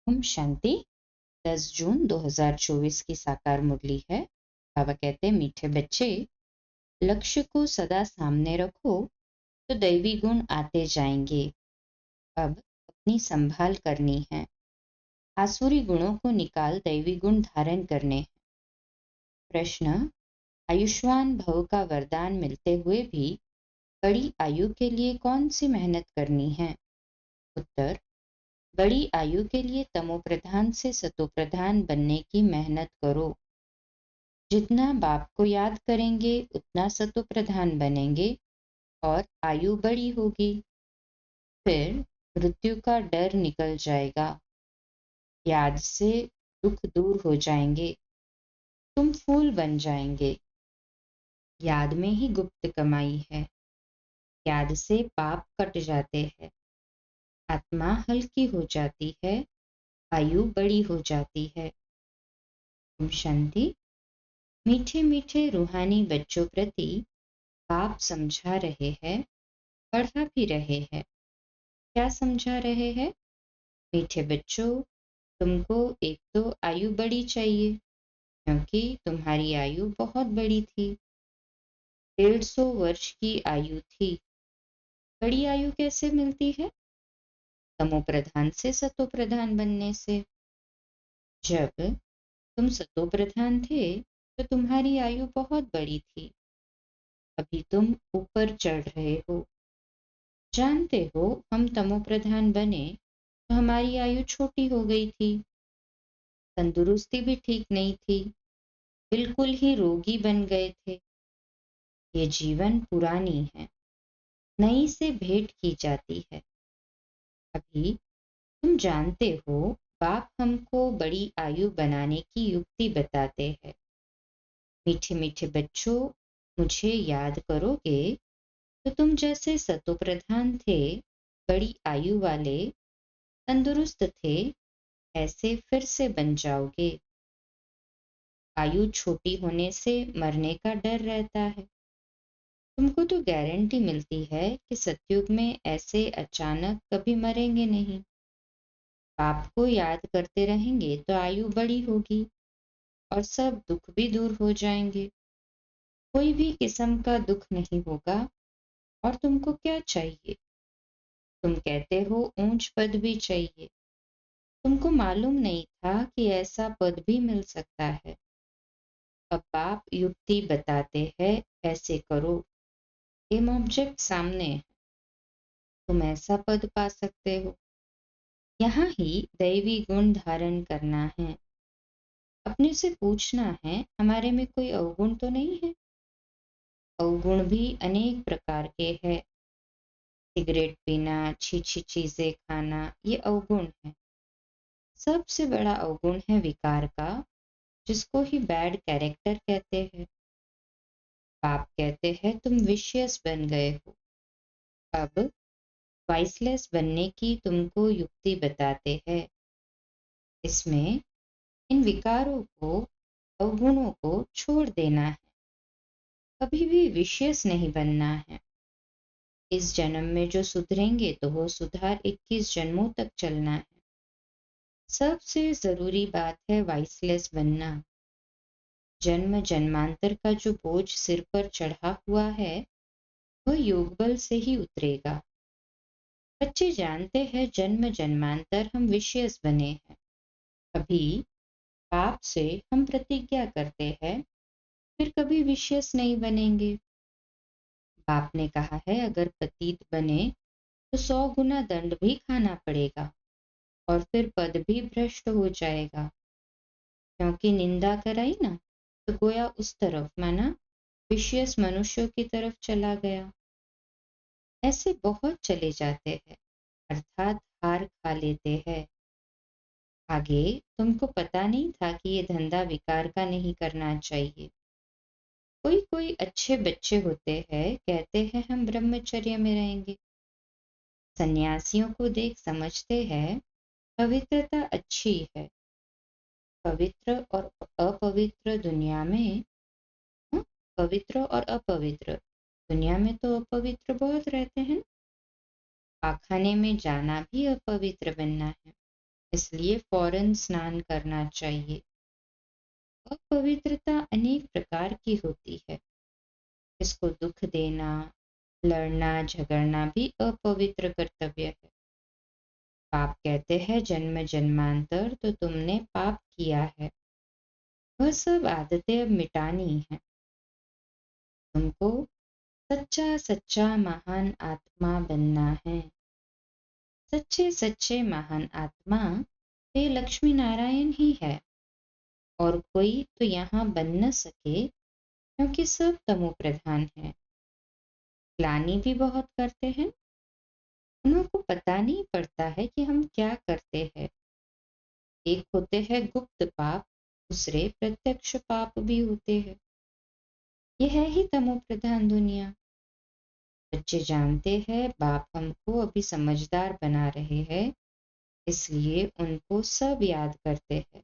ओम शांति। 10 जून 2024 की साकार मुरली है। बाबा कहते हैं, मीठे बच्चे, लक्ष्य को सदा सामने रखो तो दैवी गुण आते जाएंगे। अब अपनी संभाल करनी है। आसुरी गुणों को निकाल दैवी गुण धारण करने हैं। प्रश्न: आयुष्मान भव का वरदान मिलते हुए भी बड़ी आयु के लिए कौन सी मेहनत करनी है? उत्तर: बड़ी आयु के लिए तमोप्रधान से सतोप्रधान बनने की मेहनत करो। जितना बाप को याद करेंगे उतना सतोप्रधान बनेंगे और आयु बड़ी होगी। फिर मृत्यु का डर निकल जाएगा। याद से दुख दूर हो जाएंगे। तुम फूल बन जाएंगे। याद में ही गुप्त कमाई है। याद से पाप कट जाते हैं। आत्मा हल्की हो जाती है। आयु बड़ी हो जाती है। ओम शांति। मीठे मीठे रूहानी बच्चों प्रति बाप समझा रहे हैं, पढ़ा भी रहे हैं। क्या समझा रहे हैं? मीठे बच्चों, तुमको एक तो आयु बड़ी चाहिए, क्योंकि तुम्हारी आयु बहुत बड़ी थी। 150 वर्ष की आयु थी। बड़ी आयु कैसे मिलती है? तमोप्रधान से सतोप्रधान बनने से। जब तुम सतोप्रधान थे तो तुम्हारी आयु बहुत बड़ी थी। अभी तुम ऊपर चढ़ रहे हो। जानते हो, हम तमोप्रधान बने तो हमारी आयु छोटी हो गई थी। तंदुरुस्ती भी ठीक नहीं थी। बिल्कुल ही रोगी बन गए थे। ये जीवन पुरानी है, नई से भेंट की जाती है। अभी तुम जानते हो, बाप हमको बड़ी आयु बनाने की युक्ति बताते हैं। मीठे मीठे बच्चों, मुझे याद करोगे तो तुम जैसे सतोप्रधान थे, बड़ी आयु वाले, तंदुरुस्त थे, ऐसे फिर से बन जाओगे। आयु छोटी होने से मरने का डर रहता है। तुमको तो गारंटी मिलती है कि सतयुग में ऐसे अचानक कभी मरेंगे नहीं। बाप को याद करते रहेंगे तो आयु बड़ी होगी और सब दुख भी दूर हो जाएंगे। कोई भी किस्म का दुख नहीं होगा। और तुमको क्या चाहिए? तुम कहते हो ऊंच पद भी चाहिए। तुमको मालूम नहीं था कि ऐसा पद भी मिल सकता है। अब बाप युक्ति बताते हैं, ऐसे करो। एम ऑब्जेक्ट सामने है। तुम ऐसा पद पा सकते हो। यहाँ ही दैवी गुण धारण करना है। अपने से पूछना है, हमारे में कोई अवगुण तो नहीं है? अवगुण भी अनेक प्रकार के हैं। सिगरेट पीना, छी चीजें खाना, ये अवगुण है। सबसे बड़ा अवगुण है विकार का, जिसको ही बैड कैरेक्टर कहते हैं। बाप कहते हैं, तुम विशियस बन गए हो। अब वाइसलेस बनने की तुमको युक्ति बताते हैं। इसमें इन विकारों को, अवगुणों को छोड़ देना है। कभी भी विशियस नहीं बनना है। इस जन्म में जो सुधरेंगे तो वो सुधार 21 जन्मों तक चलना है। सबसे जरूरी बात है वाइसलेस बनना। जन्म जन्मांतर का जो बोझ सिर पर चढ़ा हुआ है, वह योग बल से ही उतरेगा। बच्चे जानते हैं, जन्म जन्मांतर हम विशियस बने हैं। अभी पाप से हम प्रतिज्ञा करते हैं, फिर कभी विशियस नहीं बनेंगे। बाप ने कहा है, अगर पतित बने तो 100 गुना दंड भी खाना पड़ेगा और फिर पद भी भ्रष्ट हो जाएगा। क्योंकि निंदा कराई ना, तो गोया उस तरफ, माना विशियस मनुष्यों की तरफ चला गया। ऐसे बहुत चले जाते हैं, अर्थात हार खा लेते हैं। आगे तुमको पता नहीं था कि ये धंधा विकार का नहीं करना चाहिए। कोई कोई अच्छे बच्चे होते हैं, कहते हैं हम ब्रह्मचर्य में रहेंगे। सन्यासियों को देख समझते हैं पवित्रता अच्छी है। पवित्र और अपवित्र दुनिया में, पवित्र और अपवित्र दुनिया में तो अपवित्र बहुत रहते हैं। पाखाने में जाना भी अपवित्र बनना है। इसलिए फौरन स्नान करना चाहिए। अपवित्रता अनेक प्रकार की होती है। इसको दुख देना, लड़ना झगड़ना भी अपवित्र कर्तव्य है। पाप कहते हैं जन्म जन्मांतर तो तुमने पाप किया है, वह सब आदतें अब मिटानी है। तुमको सच्चा सच्चा महान आत्मा बनना है। सच्चे सच्चे महान आत्मा वे लक्ष्मी नारायण ही है, और कोई तो यहाँ बन न सके, क्योंकि सब तमो प्रधान है। ग्लानि भी बहुत करते हैं, उनको पता नहीं पड़ता है कि हम क्या करते हैं। एक होते हैं गुप्त पाप, दूसरे प्रत्यक्ष पाप भी होते हैं। यह है ही तमो प्रधान दुनिया। बच्चे जानते हैं बाप हमको अभी समझदार बना रहे हैं, इसलिए उनको सब याद करते हैं।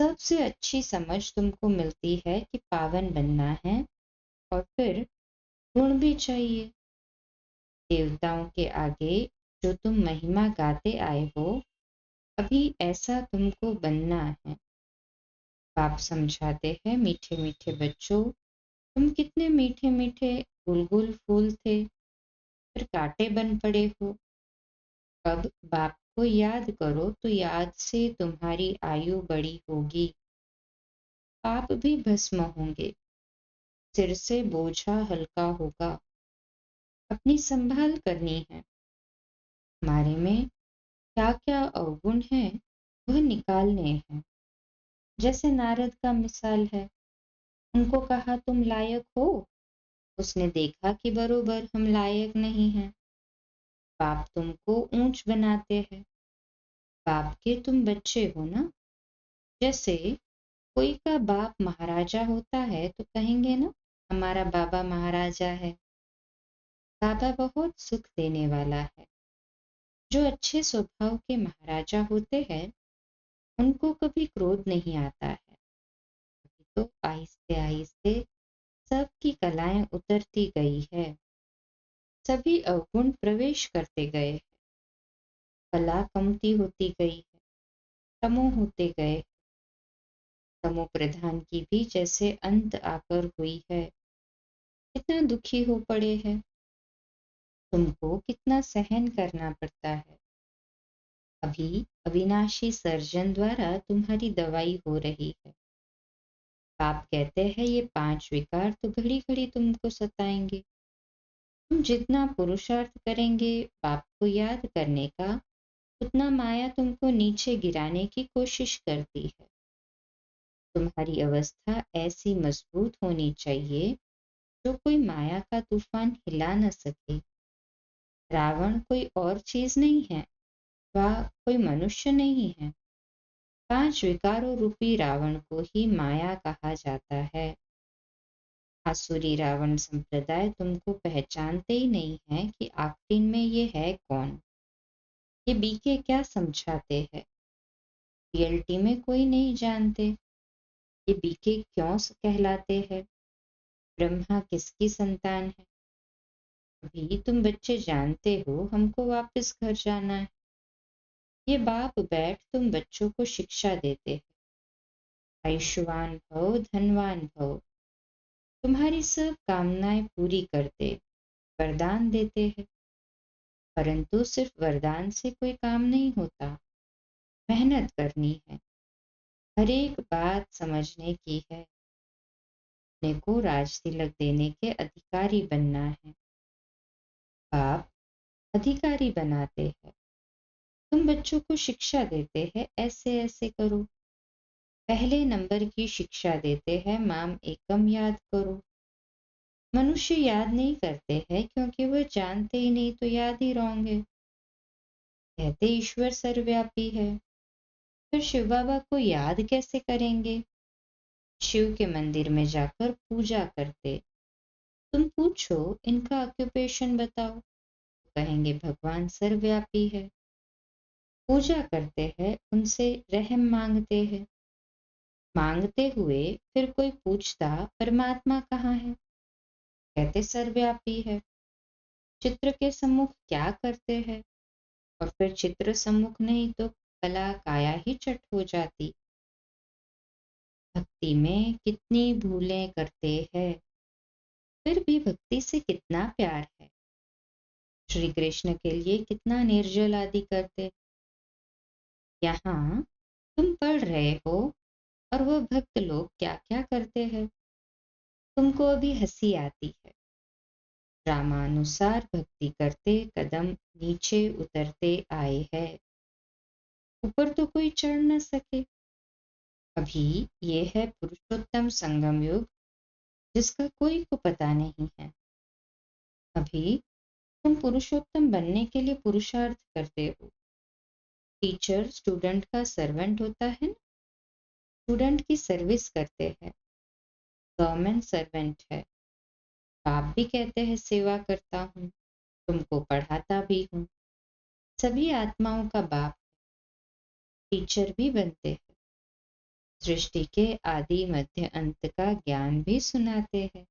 सबसे अच्छी समझ तुमको मिलती है कि पावन बनना है, और फिर गुण भी चाहिए। देवताओं के आगे जो तुम महिमा गाते आए हो, अभी ऐसा तुमको बनना है। बाप समझाते हैं मीठे मीठे बच्चों, तुम कितने मीठे मीठे गुलगुल फूल थे, फिर कांटे बन पड़े हो। अब बाप को याद करो तो याद से तुम्हारी आयु बड़ी होगी, पाप भी भस्म होंगे, सिर से बोझा हल्का होगा। अपनी संभाल करनी है। हमारे में क्या क्या अवगुण है वह निकालने हैं। जैसे नारद का मिसाल है, उनको कहा तुम लायक हो, उसने देखा कि बरोबर हम लायक नहीं हैं। बाप तुमको ऊंच बनाते हैं। बाप के तुम बच्चे हो ना। जैसे कोई का बाप महाराजा होता है तो कहेंगे ना हमारा बाबा महाराजा है। बाबा बहुत सुख देने वाला है। जो अच्छे स्वभाव के महाराजा होते हैं उनको कभी क्रोध नहीं आता है। तो आहिस्ते आहिस्ते सबकी कलाएं उतरती गई है, सभी अवगुण प्रवेश करते गए हैं, कला कमती होती गई है, तमो होते गए। तमो प्रधान की भी जैसे अंत आकर हुई है। कितना दुखी हो पड़े हैं, तुमको कितना सहन करना पड़ता है। अभी अविनाशी सर्जन द्वारा तुम्हारी दवाई हो रही है। बाप कहते हैं ये 5 विकार तो घड़ी घड़ी तुमको सताएंगे। तुम जितना पुरुषार्थ करेंगे बाप को याद करने का, उतना माया तुमको नीचे गिराने की कोशिश करती है। तुम्हारी अवस्था ऐसी मजबूत होनी चाहिए जो कोई माया का तूफान हिला न सके। रावण कोई और चीज नहीं है, वह कोई मनुष्य नहीं है। 5 विकारों रूपी रावण को ही माया कहा जाता है। आसुरी रावण संप्रदाय तुमको पहचानते ही नहीं है कि आखिर में ये है कौन। ये बीके क्या समझाते हैं, रियलिटी में कोई नहीं जानते। ये बीके क्यों कहलाते हैं, ब्रह्मा किसकी संतान है। अभी तुम बच्चे जानते हो हमको वापस घर जाना है। ये बाप बैठ तुम बच्चों को शिक्षा देते हैं। आयुष्मान भव धनवान भव, तुम्हारी सब कामनाएं पूरी करते, वरदान देते हैं। परंतु सिर्फ वरदान से कोई काम नहीं होता, मेहनत करनी है, हर एक बात समझने की है। अपने को राज तिलक देने के अधिकारी बनना है। बाप अधिकारी बनाते हैं। तुम बच्चों को शिक्षा देते हैं ऐसे ऐसे करो। पहले नंबर की शिक्षा देते हैं माम एकम याद करो। मनुष्य याद नहीं करते हैं क्योंकि वह जानते ही नहीं तो याद ही रॉन्ग है। कहते ईश्वर सर्वव्यापी है, फिर शिव बाबा को याद कैसे करेंगे। शिव के मंदिर में जाकर पूजा करते। तुम पूछो इनका ऑक्यूपेशन बताओ, कहेंगे भगवान सर्वव्यापी है। पूजा करते हैं, उनसे रहम मांगते हैं। मांगते हुए फिर कोई पूछता परमात्मा कहाँ है, कहते सर्वव्यापी है। चित्र के सम्मुख क्या करते हैं, और फिर चित्र सम्मुख नहीं तो पला काया ही चट हो जाती। भक्ति में कितनी भूलें करते हैं, फिर भी भक्ति से कितना प्यार है। श्री कृष्ण के लिए कितना निर्जल आदि करते। यहाँ तुम पढ़ रहे हो और वो भक्त लोग क्या क्या करते हैं, तुमको अभी हंसी आती है। रामानुसार भक्ति करते कदम नीचे उतरते आए हैं, ऊपर तो कोई चढ़ न सके। अभी ये है पुरुषोत्तम संगम युग, जिसका कोई को पता नहीं है। अभी तुम पुरुषोत्तम बनने के लिए पुरुषार्थ करते हो। टीचर स्टूडेंट का सर्वेंट होता है, स्टूडेंट की सर्विस करते हैं। गवर्नमेंट सर्वेंट है। बाप भी कहते हैं सेवा करता हूँ, तुमको पढ़ाता भी हूँ। सभी आत्माओं का बाप टीचर भी बनते हैं। सृष्टि के आदि मध्य अंत का ज्ञान भी सुनाते हैं।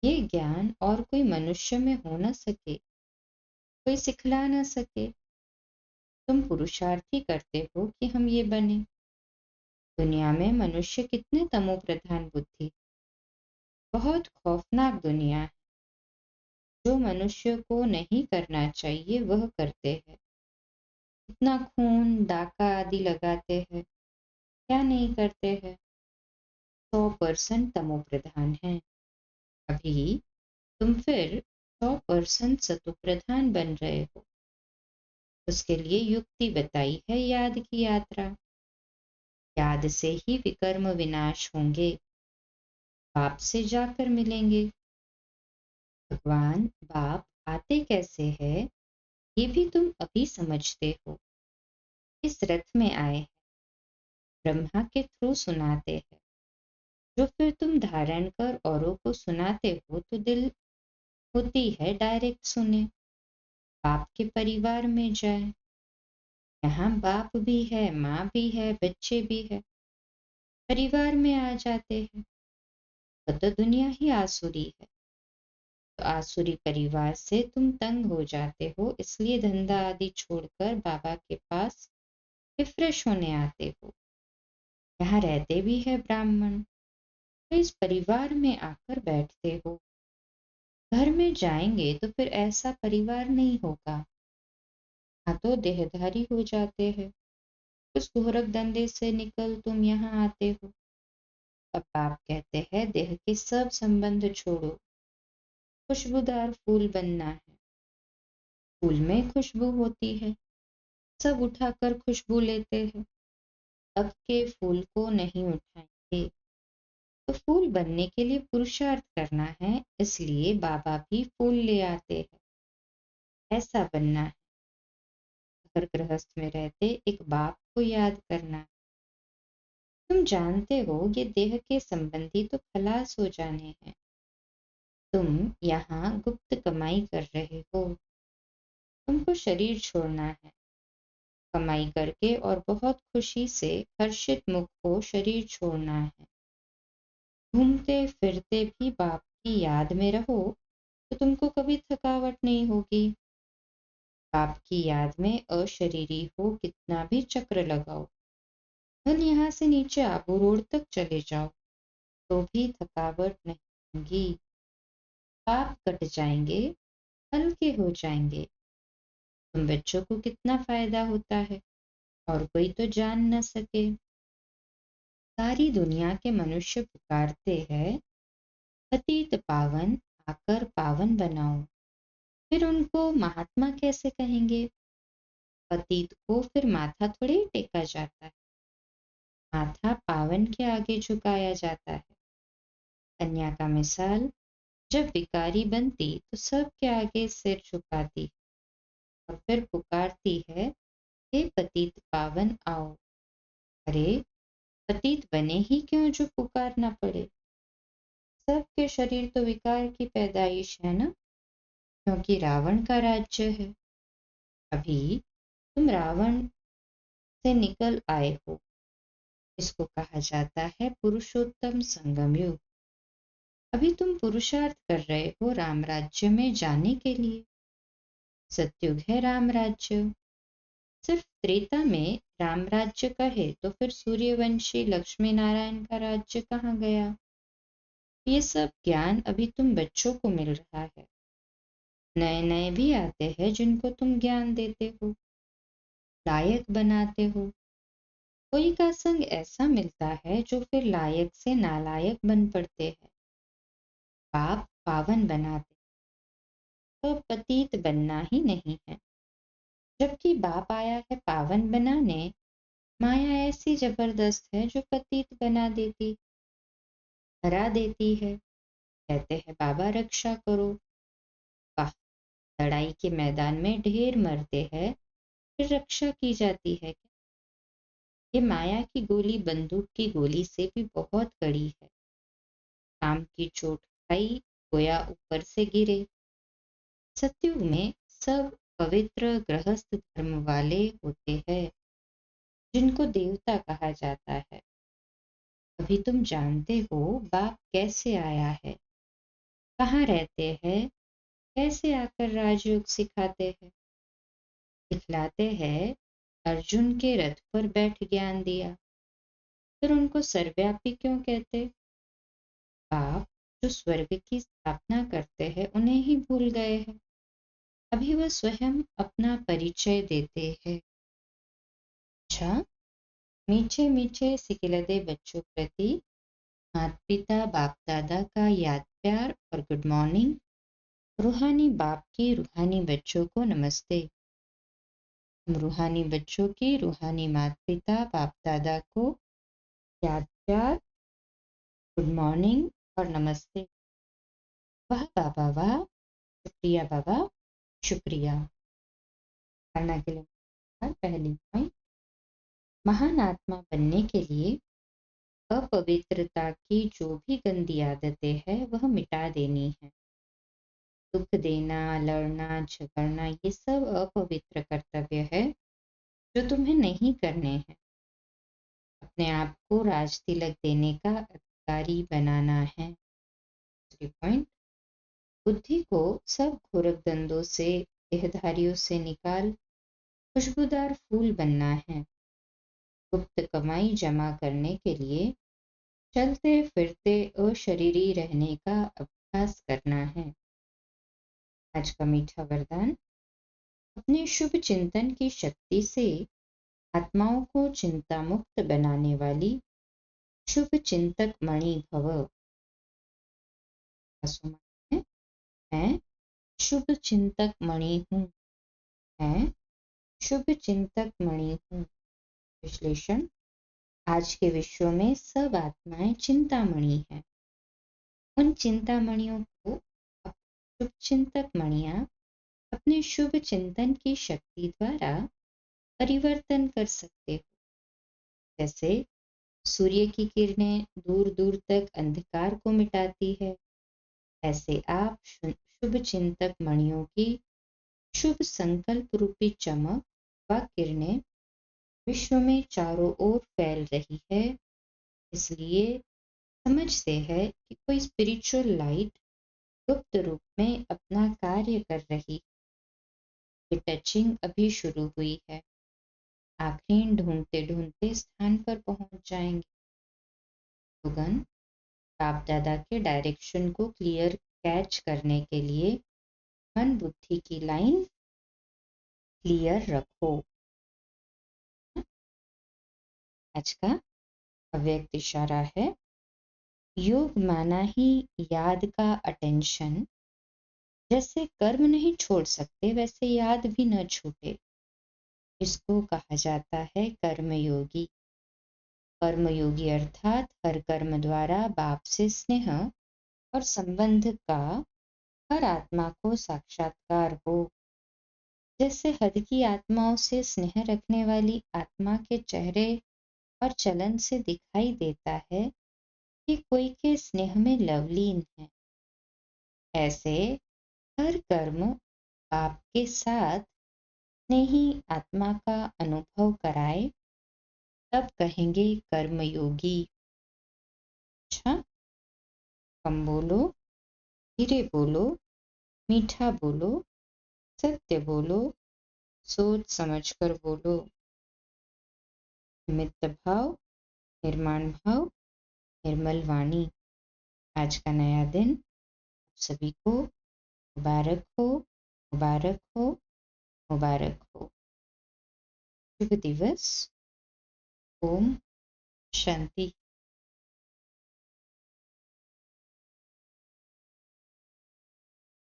ये ज्ञान और कोई मनुष्य में हो न सके, कोई सिखला न सके। तुम पुरुषार्थी करते हो कि हम ये बने। दुनिया में मनुष्य कितने तमो प्रधान बुद्धि, बहुत खौफनाक दुनिया है। जो मनुष्य को नहीं करना चाहिए वह करते हैं। इतना खून डाका आदि लगाते हैं, क्या नहीं करते हैं। 100% तमो प्रधान है। अभी तुम फिर 100% सतो प्रधान बन रहे हो। उसके लिए युक्ति बताई है, याद की यात्रा। याद से ही विकर्म विनाश होंगे, बाप से जाकर मिलेंगे। भगवान बाप आते कैसे हैं, ये भी तुम अभी समझते हो। इस रथ में आए हैं, ब्रह्मा के थ्रू सुनाते हैं, जो फिर तुम धारण कर औरों को सुनाते हो तो दिल होती है डायरेक्ट सुने, बाप के परिवार में जाए। यहाँ बाप भी है, माँ भी है, बच्चे भी है, परिवार में आ जाते हैं। तो दुनिया ही आसुरी है, तो आसुरी परिवार से तुम तंग हो जाते हो, इसलिए धंधा आदि छोड़कर बाबा के पास रिफ्रेश होने आते हो। यहाँ रहते भी है ब्राह्मण, तो इस परिवार में आकर बैठते हो। घर में जाएंगे तो फिर ऐसा परिवार नहीं होगा। हाँ तो देहधारी हो जाते हैं। उस घोरक धंधे से निकल तुम यहाँ आते हो। अब आप कहते हैं देह के सब संबंध छोड़ो, खुशबूदार फूल बनना है। फूल में खुशबू होती है, सब उठाकर खुशबू लेते हैं। अब के फूल को नहीं उठाएंगे, तो फूल बनने के लिए पुरुषार्थ करना है, इसलिए बाबा भी फूल ले आते हैं। ऐसा बनना है। घर गृहस्थ में रहते एक बाप को याद करना। तुम जानते हो ये देह के संबंधी तो खलास हो जाने हैं। तुम यहाँ गुप्त कमाई कर रहे हो। तुमको शरीर छोड़ना है, कमाई करके और बहुत खुशी से हर्षित मुख को शरीर छोड़ना है। घूमते फिरते भी बाप की याद में रहो तो तुमको कभी थकावट नहीं होगी। बाप की याद में अशरीरी हो कितना भी चक्र लगाओ, धन यहाँ से नीचे आबू रोड तक चले जाओ, तो भी थकावट नहीं होगी। पाप कट जाएंगे, हल्के हो जाएंगे। तुम बच्चों को कितना फायदा होता है, और कोई तो जान न सके। सारी दुनिया के मनुष्य पुकारते हैं पतित पावन आकर पावन बनाओ, फिर उनको महात्मा कैसे कहेंगे। पतित को फिर माथा थोड़ी टेका जाता है, माथा पावन के आगे झुकाया जाता है। कन्या का मिसाल, जब विकारी बनती तो सबके आगे सिर झुकाती और फिर पुकारती है, हे पतित पावन आओ। अरे पतित बने ही क्यों जो पुकारना पड़े। सबके शरीर तो विकार की पैदाइश है ना, क्योंकि रावण का राज्य है। अभी तुम रावण से निकल आए हो, इसको कहा जाता है पुरुषोत्तम संगम युग। अभी तुम पुरुषार्थ कर रहे हो राम राज्य में जाने के लिए। सतयुग है राम राज्य। सिर्फ त्रेता में राम राज्य कहे तो फिर सूर्यवंशी लक्ष्मी नारायण का राज्य कहाँ गया? ये सब ज्ञान अभी तुम बच्चों को मिल रहा है। नए नए भी आते हैं जिनको तुम ज्ञान देते हो, लायक बनाते हो। कोई का संग ऐसा मिलता है जो फिर लायक से नालायक बन पड़ते हैं। पाप पावन बनाते, तो पतित बनना ही नहीं है। जबकि बाप आया है पावन बनाने, माया ऐसी जबरदस्त है जो पतित बना देती, हरा देती है। कहते हैं बाबा रक्षा करो। वाह, लड़ाई के मैदान में ढेर मरते हैं, फिर रक्षा की जाती है क्या? ये माया की गोली बंदूक की गोली से भी बहुत कड़ी है। काम की चोट खाई, गोया ऊपर से गिरे। सतयुग में सब पवित्र गृहस्थ धर्म वाले होते हैं जिनको देवता कहा जाता है। अभी तुम जानते हो बाप कैसे आया है, कहाँ रहते हैं, कैसे आकर राजयोग सिखाते हैं, दिखलाते हैं। अर्जुन के रथ पर बैठ ज्ञान दिया, फिर उनको सर्वव्यापी क्यों कहते? बाप जो स्वर्ग की स्थापना करते हैं उन्हें ही भूल गए हैं। अभी वह स्वयं अपना परिचय देते हैं। अच्छा, मीठे मीठे सिकिलदे बच्चों प्रति माता पिता बाप दादा का याद प्यार और गुड मॉर्निंग। रूहानी बाप की रूहानी बच्चों को नमस्ते। रूहानी बच्चों की रूहानी माता पिता बाप दादा को याद प्यार, गुड मॉर्निंग और नमस्ते। वाह बाबा वाह, शुक्रिया बाबा, शुक्रिया। धारणा के लिए पहली पॉइंट, महान आत्मा बनने के लिए अपवित्रता की जो भी गंदी आदतें हैं वह मिटा देनी है। दुख देना, लड़ना, झगड़ना, ये सब अपवित्र कर्तव्य है जो तुम्हें नहीं करने हैं। अपने आप को राज तिलक देने का अधिकारी बनाना है। दूसरी पॉइंट, बुद्धि को सब घोरक दंडों से, देहधारियों से निकाल खुशबूदार फूल बनना है। गुप्त कमाई जमा करने के लिए चलते फिरते अशरीरी रहने का अभ्यास करना है। आज का मीठा वरदान, अपने शुभ चिंतन की शक्ति से आत्माओं को चिंता मुक्त बनाने वाली शुभ चिंतक मणि भव। मैं शुभ चिंतक मणि हूँ, मैं शुभ चिंतक मणि हूँ। विश्लेषण, आज के विश्व में सब आत्माएं चिंतामणि हैं। उन चिंतामणियों को शुभ चिंतक मणियां अपने शुभ चिंतन की शक्ति द्वारा परिवर्तन कर सकते हो। जैसे सूर्य की किरणें दूर दूर तक अंधकार को मिटाती है, ऐसे आप शुभ चिंतक मणियों की शुभ संकल्प रूपी चमक व किरणें विश्व में चारों ओर फैल रही है। इसलिए समझते हैं कि कोई स्पिरिचुअल लाइट गुप्त रूप में अपना कार्य कर रही। ये टचिंग अभी शुरू हुई है, आखिर ढूंढते ढूंढते स्थान पर पहुंच जाएंगे। लोगन, बाप दादा के डायरेक्शन को क्लियर कैच करने के लिए मन बुद्धि की लाइन क्लियर रखो। आज का अव्यक्त इशारा है, योग माना ही याद का अटेंशन। जैसे कर्म नहीं छोड़ सकते वैसे याद भी न छूटे। इसको कहा जाता है कर्मयोगी। कर्मयोगी अर्थात हर कर्म द्वारा बाप से स्नेह और संबंध का हर आत्मा को साक्षात्कार हो। जैसे हद की आत्माओं से स्नेह रखने वाली आत्मा के चेहरे और चलन से दिखाई देता है कि कोई के स्नेह में लवलीन है, ऐसे हर कर्म आपके साथ स्नेही आत्मा का अनुभव कराए, तब कहेंगे कर्मयोगी। अच्छा, कम बोलो, धीरे बोलो, मीठा बोलो, सत्य बोलो, सोच समझ कर बोलो। मित्र भाव, निर्माण भाव, निर्मल वाणी। आज का नया दिन सभी को मुबारक हो, मुबारक हो, मुबारक हो। शुभ दिवस। ओम शांति।